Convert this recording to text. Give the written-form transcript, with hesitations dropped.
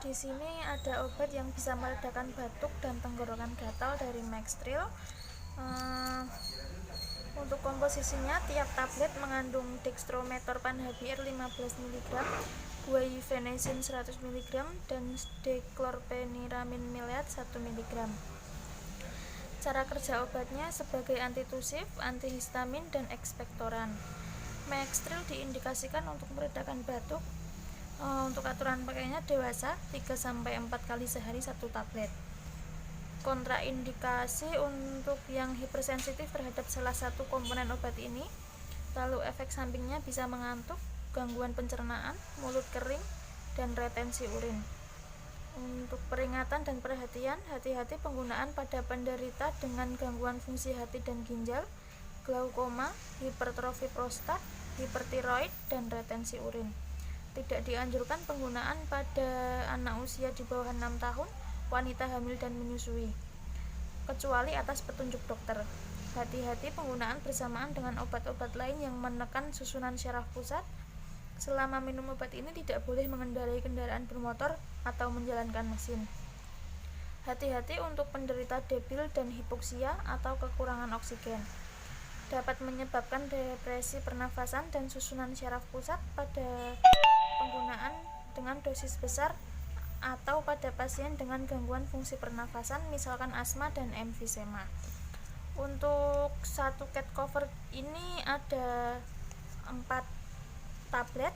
Di sini ada obat yang bisa meredakan batuk dan tenggorokan gatal dari Maxtril. Untuk komposisinya, tiap tablet mengandung dextrometorphan HBr 15 mg, guaifenesin 100 mg, dan deklorpeniramin maleat 1 mg. Cara kerja obatnya sebagai antitusif, antihistamin, dan ekspektoran. Maxtril diindikasikan untuk meredakan batuk. Untuk aturan pakainya dewasa 3-4 kali sehari 1 tablet. Kontraindikasi untuk yang hipersensitif terhadap salah satu komponen obat ini, lalu efek sampingnya bisa mengantuk, gangguan pencernaan, mulut kering, dan retensi urin. Untuk peringatan dan perhatian, hati-hati penggunaan pada penderita dengan gangguan fungsi hati dan ginjal, glaukoma, hipertrofi prostat, hipertiroid, dan retensi urin. Tidak dianjurkan penggunaan pada anak usia di bawah 6 tahun, wanita hamil dan menyusui, kecuali atas petunjuk dokter. Hati-hati penggunaan bersamaan dengan obat-obat lain yang menekan susunan syaraf pusat. Selama minum obat ini tidak boleh mengendarai kendaraan bermotor atau menjalankan mesin. Hati-hati untuk penderita debil dan hipoksia atau kekurangan oksigen. Dapat menyebabkan depresi pernafasan dan susunan syaraf pusat pada penggunaan dengan dosis besar atau pada pasien dengan gangguan fungsi pernafasan, misalkan asma dan emfisema. Untuk satu cat cover ini ada 4 tablet